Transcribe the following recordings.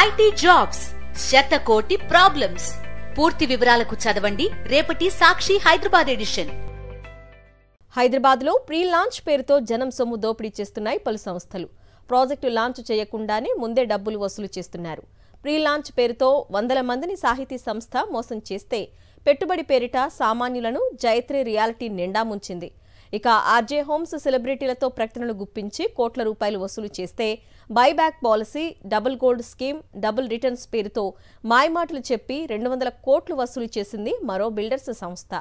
IT jobs శతకోటి problems. పూర్తి వివరాలకు చదవండి రేపటి సాక్షి హైదరాబాద్ ఎడిషన్. హైదరాబాద్ లో ప్రీ లాంచ్ పేరుతో జనం సొమ్ము దోపిడీ చేస్తున్నాయి పలు సంస్థలు. ప్రాజెక్టు లాంచ్ చేయకుండానే ముందే డబ్బులు వసూలు చేస్తున్నారు. ప్రీ లాంచ్ పేరుతో వందల మందిని సాహితీ సంస్థ మోసం చేస్తే పెట్టుబడి పేరిట సామాన్యులను జైత్రి రియాలిటీ నిండా ముంచింది. ఇక ఆర్జే హోమ్స్ సెలబ్రిటీలతో ప్రకటనలు గుప్పించి కోట్ల రూపాయలు వసూలు చేస్తే buyback policy, double gold scheme, double returns పేరుతో మాయమాటలు చెప్పి 200 కోట్లు వసూలు చేసింది మరో బిల్డర్స్ సంస్థ.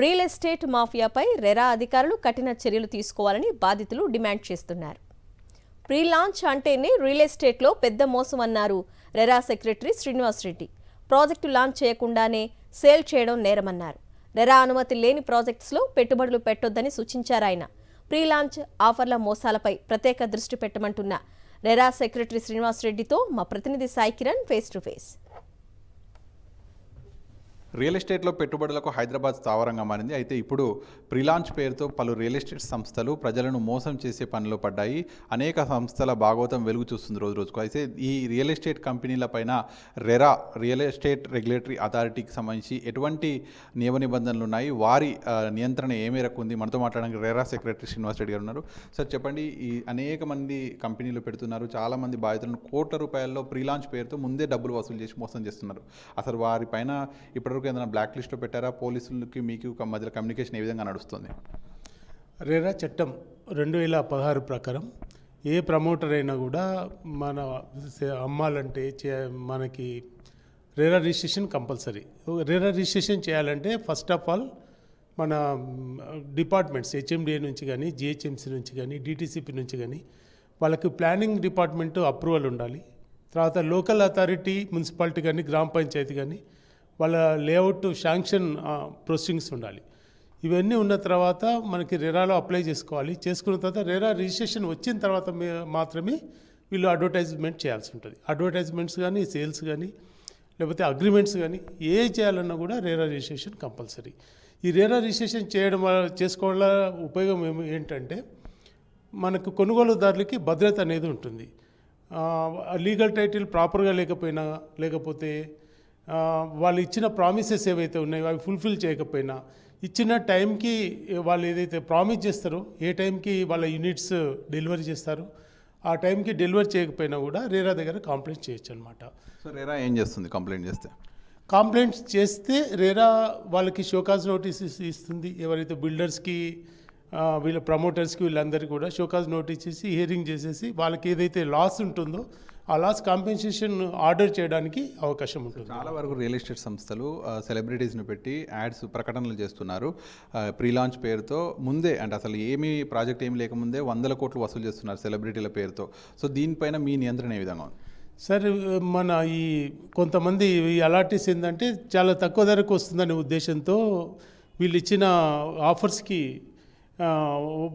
రియల్ ఎస్టేట్ మాఫియాపై రెరా అధికారులు కఠిన చర్యలు తీసుకోవాలని బాధితులు డిమాండ్ చేస్తున్నారు. ప్రీ లాంచ్ అంటేనే రియల్ ఎస్టేట్లో పెద్ద మోసం అన్నారు RERA secretary Srinivas Reddy. Project launch చేయకుండానే సేల్ చేయడం నేరమన్నారు. రెరా అనుమతి లేని ప్రాజెక్ట్స్లో పెట్టుబడులు పెట్టొద్దని సూచించారాయన. ప్రీ లాంచ్ ఆఫర్ల మోసాలపై ప్రత్యేక దృష్టి పెట్టమంటున్న రెరా సెక్రటరీ శ్రీనివాస్ రెడ్డితో మా ప్రతినిధి Sai Kiran face to face. Real ఎస్టేట్లో పెట్టుబడులకు హైదరాబాద్ స్థావరంగా మారింది. అయితే ఇప్పుడు ప్రీలాంచ్ పేరుతో పలు రియల్ ఎస్టేట్ సంస్థలు ప్రజలను మోసం చేసే పనిలో పడ్డాయి. అనేక సంస్థల భాగవతం వెలుగు చూస్తుంది రోజు రోజుకు. అయితే ఈ రియల్ ఎస్టేట్ కంపెనీలపైన రెరా, రియల్ ఎస్టేట్ రెగ్యులేటరీ అథారిటీకి సంబంధించి ఎటువంటి నియమ నిబంధనలు ఉన్నాయి, వారి నియంత్రణ ఏ మేరకు ఉంది? మనతో మాట్లాడడానికి రెరా సెక్రటరీ శ్రీనివాస్ రెడ్డి గారు ఉన్నారు. సార్ చెప్పండి, ఈ అనేక మంది కంపెనీలు పెడుతున్నారు, చాలామంది బాధితులను కోట్ల రూపాయల్లో ప్రీలాంచ్ పేరుతో ముందే డబ్బులు వసూలు చేసి మోసం చేస్తున్నారు. అసలు వారిపైన ఇప్పటివరకు ఏదైనా బ్లాక్ లిస్ట్లో పెట్టారా? పోలీసులకి మీకు మధ్యలో కమ్యూనికేషన్ ఏ విధంగా నడుస్తుంది? రెరా చట్టం 2016 ప్రకారం ఏ ప్రమోటర్ అయినా కూడా మన అమ్మాలంటే మనకి RERA registration compulsory. RERA registration చేయాలంటే ఫస్ట్ ఆఫ్ ఆల్ మన డిపార్ట్మెంట్స్ హెచ్ఎండిఏ నుంచి కానీ, జిహెచ్ఎంసీ నుంచి కానీ, డిటిసిపి నుంచి కానీ వాళ్ళకి ప్లానింగ్ డిపార్ట్మెంట్ అప్రూవల్ ఉండాలి. తర్వాత లోకల్ అథారిటీ, మున్సిపాలిటీ కానీ, గ్రామ పంచాయతీ కానీ వాళ్ళ లేఅవుట్ శాంక్షన్ ప్రొసీడింగ్స్ ఉండాలి. ఇవన్నీ ఉన్న తర్వాత మనకి రెరాలో అప్లై చేసుకోవాలి. చేసుకున్న తర్వాత రెరా రిజిస్ట్రేషన్ వచ్చిన తర్వాత మాత్రమే వీళ్ళు అడ్వర్టైజ్మెంట్ చేయాల్సి ఉంటుంది. అడ్వర్టైజ్మెంట్స్ కానీ, సేల్స్ కానీ, లేకపోతే అగ్రిమెంట్స్ కానీ ఏ చేయాలన్నా కూడా రెరా రిజిస్ట్రేషన్ కంపల్సరీ. ఈ రెరా రిజిస్ట్రేషన్ చేసుకోవడం ఉపయోగం ఏంటంటే మనకు కొనుగోలుదారులకి భద్రత అనేది ఉంటుంది. లీగల్ టైటిల్ ప్రాపర్గా లేకపోయినా, లేకపోతే వాళ్ళు ఇచ్చిన ప్రామిసెస్ ఏవైతే ఉన్నాయో అవి ఫుల్ఫిల్ చేయకపోయినా, ఇచ్చిన టైంకి వాళ్ళు ఏదైతే ప్రామిస్ చేస్తారో, ఏ టైంకి వాళ్ళ యూనిట్స్ డెలివరీ చేస్తారో ఆ టైంకి డెలివరీ చేయకపోయినా కూడా రెరా దగ్గర కంప్లైంట్ చేయొచ్చు అనమాట. సో రెరా ఏం చేస్తుంది కంప్లైంట్ చేస్తే? కంప్లైంట్ చేస్తే రెరా వాళ్ళకి షోకాజ్ నోటీస్ ఇస్తుంది. ఎవరైతే బిల్డర్స్కి, వీళ్ళ ప్రమోటర్స్కి, వీళ్ళందరికీ కూడా షోకాజ్ నోటీస్ ఇచ్చి హియరింగ్ చేసేసి వాళ్ళకి ఏదైతే లాస్ ఉంటుందో ఆ లాస్ కాంపెన్సేషన్ ఆర్డర్ చేయడానికి అవకాశం ఉంటుంది. చాలా వరకు రియల్ ఎస్టేట్ సంస్థలు సెలబ్రిటీస్ని పెట్టి యాడ్స్, ప్రకటనలు చేస్తున్నారు ప్రీ లాంచ్ పేరుతో. ముందే అంటే అసలు ప్రాజెక్ట్ ఏమి లేకముందే 100 కోట్లు వసూలు చేస్తున్నారు సెలబ్రిటీల పేరుతో. సో దీనిపైన మీ నియంత్రణ ఏ విధంగా ఉంది? సార్, మన ఈ కొంతమంది ఈ అలాటీస్ ఏంటంటే చాలా తక్కువ ధరకు వస్తుందనే ఉద్దేశంతో వీళ్ళు ఇచ్చిన ఆఫర్స్కి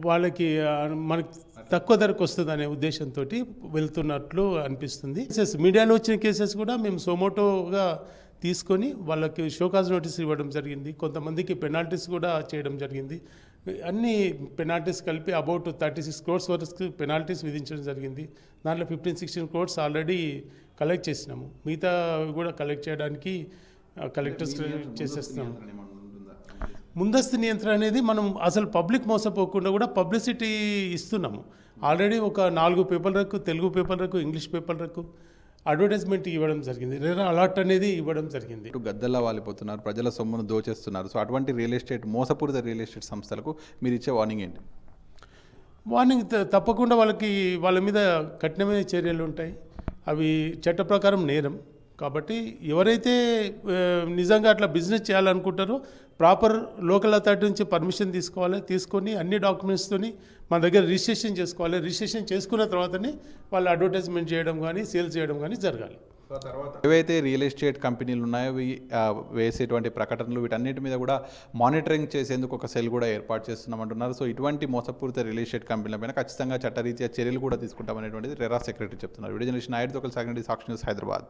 వాళ్ళకి మనకి తక్కువ ధరకు వస్తుంది అనే ఉద్దేశంతో వెళ్తున్నట్లు అనిపిస్తుంది. మీడియాలో వచ్చిన కేసెస్ కూడా మేము సోమోటోగా తీసుకొని వాళ్ళకి షోకాజ్ నోటీస్ ఇవ్వడం జరిగింది. కొంతమందికి పెనాల్టీస్ కూడా చేయడం జరిగింది. అన్ని పెనాల్టీస్ కలిపి అబౌట్ 36 crores వరకు పెనాల్టీస్ విధించడం జరిగింది. దాంట్లో 15-16 crores ఆల్రెడీ కలెక్ట్ చేసినాము. మిగతా కూడా కలెక్ట్ చేయడానికి కలెక్టర్స్ చేసేస్తున్నాము. ముందస్తు నియంత్రణ అనేది మనం అసలు పబ్లిక్ మోసపోకుండా కూడా పబ్లిసిటీ ఇస్తున్నాము. ఆల్రెడీ ఒక 4 పేపర్లకు, తెలుగు పేపర్లకు, ఇంగ్లీష్ పేపర్లకు అడ్వర్టైజ్మెంట్ ఇవ్వడం జరిగింది. రెరా అలర్ట్ అనేది ఇవ్వడం జరిగింది. గద్దల్లా వాలిపోతున్నారు, ప్రజల సొమ్మును దోచేస్తున్నారు. సో అటువంటి రియల్ ఎస్టేట్, మోసపూరిత రియల్ ఎస్టేట్ సంస్థలకు మీరు ఇచ్చే వార్నింగ్ ఏంటి? వార్నింగ్ తప్పకుండా వాళ్ళ మీద కఠినమైన చర్యలు ఉంటాయి. అవి చట్ట ప్రకారం నేరం. కాబట్టి ఎవరైతే నిజంగా అట్లా బిజినెస్ చేయాలనుకుంటారో ప్రాపర్ లోకల్ అథారిటీ నుంచి పర్మిషన్ తీసుకొని అన్ని డాక్యుమెంట్స్తోని మన దగ్గర రిజిస్ట్రేషన్ చేసుకోవాలి. రిజిస్ట్రేషన్ చేసుకున్న తర్వాతనే వాళ్ళు అడ్వర్టైజ్మెంట్ చేయడం కానీ, సేల్స్ చేయడం కానీ జరగాలి. ఏవైతే రియల్ ఎస్టేట్ కంపెనీలు ఉన్నాయో వేసేటువంటి ప్రకటనలు, వీటన్నిటి మీద కూడా మానిటరింగ్ చేసేందుకు ఒక సెల్ కూడా ఏర్పాటు చేస్తున్నామంటున్నారు. సో ఇటువంటి మోసపూరిత రియల్ ఎస్టేట్ కంపెనీలపైన ఖచ్చితంగా చట్టరీత్యా చర్యలు కూడా తీసుకుంటామనేటువంటిది రెరా సెక్రటరీ చెప్తున్నారు. వీడియో జర్నలిస్ట్ నాయుడుతో కలిసి సాక్షి న్యూస్ హైదరాబాద్.